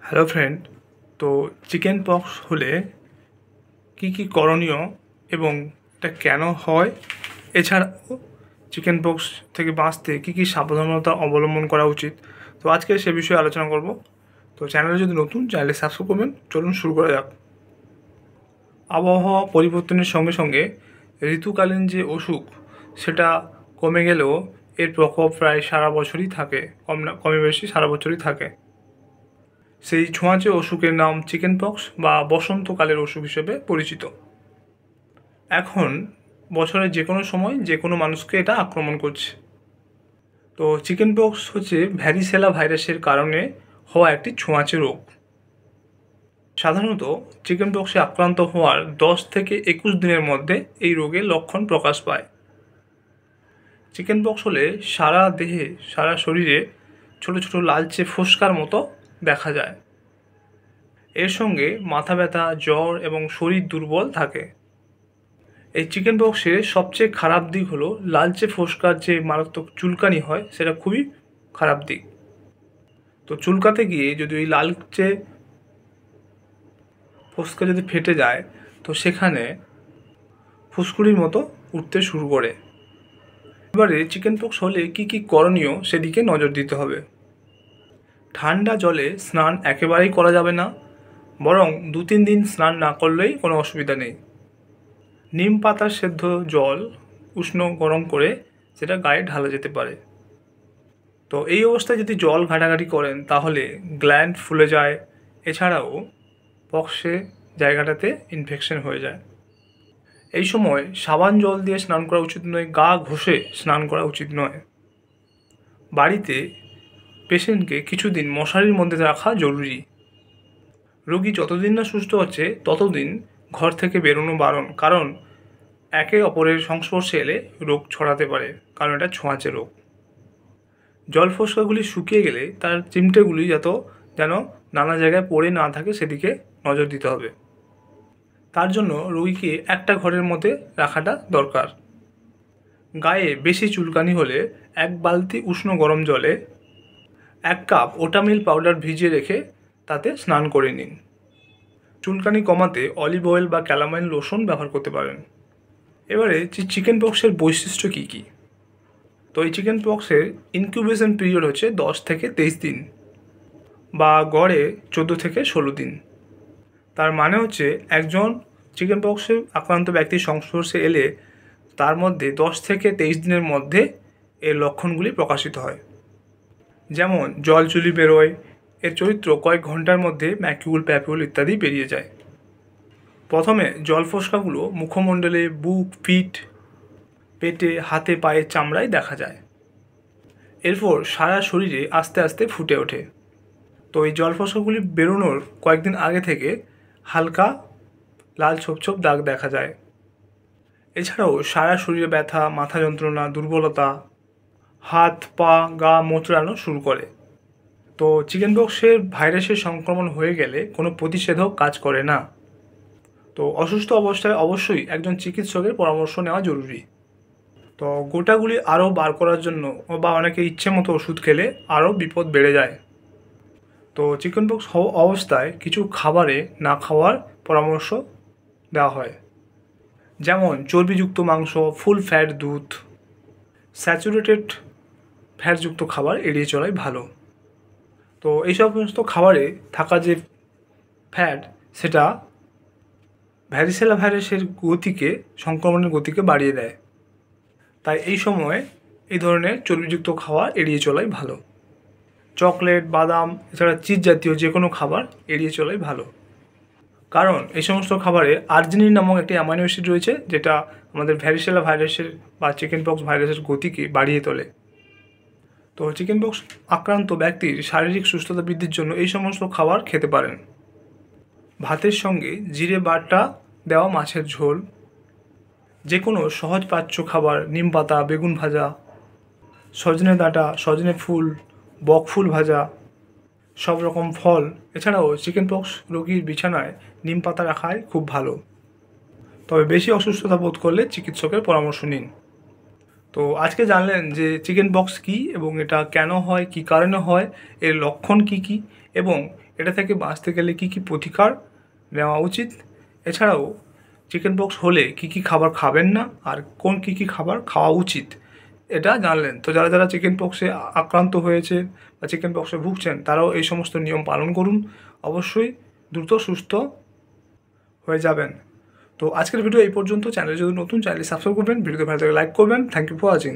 Hello friend. তো chicken pox হলে কি করণীয় এবং এটা কেন হয়, এছাড়াও চিকেন পক্স থেকে বাঁচতে কি সাবধানতা অবলম্বন করা উচিত, তো আজকে সে বিষয়ে আলোচনা করব। তো চ্যানেলে যদি নতুন, চ্যানেলে সাবস্ক্রাইব করবেন। চলুন শুরু করা যাক। আবহাওয়া পরিবর্তনের সঙ্গে সঙ্গে ঋতুকালীন যে অসুখ সেটা কমে গেলেও এর প্রকোপ প্রায় সারা বছরই থাকে, কমে বেশি সারা বছরই থাকে। সেই ছোঁয়াচে অসুখের নাম চিকেন পক্স বা বসন্তকালের অসুখ হিসেবে পরিচিত। এখন বছরের যে কোনো সময় যে কোনো মানুষকে এটা আক্রমণ করছে। তো চিকেন পক্স হচ্ছে ভ্যারিসেলা ভাইরাসের কারণে হওয়া একটি ছোঁয়াচে রোগ। সাধারণত চিকেন পক্সে আক্রান্ত হওয়ার 10 থেকে 21 দিনের মধ্যে এই রোগের লক্ষণ প্রকাশ পায়। চিকেন পক্স হলে সারা দেহে, সারা শরীরে ছোট ছোট লালচে ফোস্কার মতো দেখা যায়। এর সঙ্গে মাথা ব্যথা, জ্বর এবং শরীর দুর্বল থাকে। এই চিকেন পক্সের সবচেয়ে খারাপ দিক হলো লালচে ফোস্কার যে মারাত্মক চুলকানি হয়, সেটা খুবই খারাপ দিক। তো চুলকাতে গিয়ে যদি ওই লালচে ফোস্কা যদি ফেটে যায়, তো সেখানে ফুসকুড়ির মতো উঠতে শুরু করে। এবারে চিকেন পক্স হলে কি করণীয় সেদিকে নজর দিতে হবে। ঠান্ডা জলে স্নান একেবারেই করা যাবে না, বরং 2-3 দিন স্নান না করলেই কোনো অসুবিধা নেই। নিম পাতার সেদ্ধ জল উষ্ণ গরম করে সেটা গায়ে ঢালা যেতে পারে। তো এই অবস্থায় যদি জল ঘাটাঘাটি করেন তাহলে গ্ল্যান্ড ফুলে যায়, এছাড়াও পক্সে জায়গাটাতে ইনফেকশন হয়ে যায়। এই সময় সাবান জল দিয়ে স্নান করা উচিত নয়, গা ঘষে স্নান করা উচিত নয়। বাড়িতে পেশেন্টকে কিছুদিন মশারির মধ্যে রাখা জরুরি। রোগী যতদিন না সুস্থ হচ্ছে ততদিন ঘর থেকে বেরোনো বারণ, কারণ একে অপরের সংস্পর্শে এলে রোগ ছড়াতে পারে, কারণ এটা ছোঁয়াচে রোগ। জল ফোস্কাগুলি শুকিয়ে গেলে তার চিমটেগুলি যেন নানা জায়গায় পড়ে না থাকে সেদিকে নজর দিতে হবে। তার জন্য রোগীকে একটা ঘরের মধ্যে রাখাটা দরকার। গায়ে বেশি চুলকানি হলে 1 বালতি উষ্ণ গরম জলে 1 কাপ ওটামিল পাউডার ভিজিয়ে রেখে তাতে স্নান করে নিন। চুলকানি কমাতে অলিভ অয়েল বা ক্যালামাইন লোশন ব্যবহার করতে পারেন। এবারে চিকেন পক্সের বৈশিষ্ট্য কী? তো এই চিকেন পক্সের ইনকিউবেশন পিরিয়ড হচ্ছে 10 থেকে 23 দিন বা গড়ে 14 থেকে 16 দিন। তার মানে হচ্ছে একজন চিকেন পক্সে আক্রান্ত ব্যক্তির সংস্পর্শে এলে তার মধ্যে 10 থেকে 23 দিনের মধ্যে এর লক্ষণগুলি প্রকাশিত হয়। যেমন জলচুলি বেরোয়, এর চরিত্র কয়েক ঘন্টার মধ্যে ম্যাকিউল, প্যাপিউল ইত্যাদি বেরিয়ে যায়। প্রথমে জল ফোস্কাগুলো মুখমণ্ডলে, বুক, পিঠ, পেটে, হাতে, পায়ের চামড়ায় দেখা যায়। এরপর সারা শরীরে আস্তে আস্তে ফুটে ওঠে। তো এই জল ফোস্কাগুলি বেরোনোর কয়েকদিন আগে থেকে হালকা লাল ছোপ ছোপ দাগ দেখা যায়। এছাড়াও সারা শরীরে ব্যথা, মাথা যন্ত্রণা, দুর্বলতা, হাত পা গা মোচড়ানো শুরু করে। তো চিকেন পক্সের ভাইরাসের সংক্রমণ হয়ে গেলে কোনো প্রতিষেধক কাজ করে না। তো অসুস্থ অবস্থায় অবশ্যই একজন চিকিৎসকের পরামর্শ নেওয়া জরুরি। তো গোটাগুলি আরও বার করার জন্য বা অনেকে ইচ্ছে মতো ওষুধ খেলে আরও বিপদ বেড়ে যায়। তো চিকেন পক্স অবস্থায় কিছু খাবারে না খাওয়ার পরামর্শ দেওয়া হয়, যেমন চর্বিযুক্ত মাংস, ফুল ফ্যাট দুধ, স্যাচুরেটেড ফ্যাটযুক্ত খাবার এড়িয়ে চলাই ভালো। তো এই সমস্ত খাবারে থাকা যে ফ্যাট, সেটা ভ্যারিসেলা ভাইরাসের সংক্রমণের গতিকে বাড়িয়ে দেয়। তাই এই সময় এই ধরনের চর্বিযুক্ত খাবার এড়িয়ে চলাই ভালো। চকলেট, বাদাম, এছাড়া চিজ জাতীয় যে কোনো খাবার এড়িয়ে চলাই ভালো, কারণ এই সমস্ত খাবারে আর্জিনিন নামক একটি অ্যামাইনো অ্যাসিড রয়েছে, যেটা আমাদের ভ্যারিসেলা ভাইরাসের বা চিকেন পক্স ভাইরাসের গতিকে বাড়িয়ে তোলে। তো চিকেন পক্স আক্রান্ত ব্যক্তির শারীরিক সুস্থতা বৃদ্ধির জন্য এই সমস্ত খাবার খেতে পারেন। ভাতের সঙ্গে জিরে বাটা দেওয়া মাছের ঝোল, যে কোনো সহজ পাচ্য খাবার, নিম পাতা, বেগুন ভাজা, সজনে ডাঁটা, সজনে ফুল, বক ফুল ভাজা, সব রকম ফল। এছাড়াও চিকেন পক্স রোগীর বিছানায় নিম পাতা রাখাই খুব ভালো। তবে বেশি অসুস্থতা বোধ করলে চিকিৎসকের পরামর্শ নিন। তো আজকে জানলেন যে চিকেন পক্স কী এবং এটা কেন হয়, কী কারণে হয়, এর লক্ষণ কী কী এবং এটা থেকে বাঁচতে গেলে কী কী প্রতিকার নেওয়া উচিত। এছাড়াও চিকেন পক্স হলে কী কী খাবার খাবেন না আর কোন কী কী খাবার খাওয়া উচিত এটা জানলেন। তো যারা যারা চিকেন পক্সে আক্রান্ত হয়েছে বা চিকেন পক্সে ভুগছেন তারাও এই সমস্ত নিয়ম পালন করুন, অবশ্যই দ্রুত সুস্থ হয়ে যাবেন। তো আজকের ভিডিও এই পর্যন্ত। চ্যানেলে যদি নতুন, চ্যানেলটি সাবস্ক্রাইব করবেন, ভিডিওতে ভালো লাগে লাইক করবেন। Thank you for watching.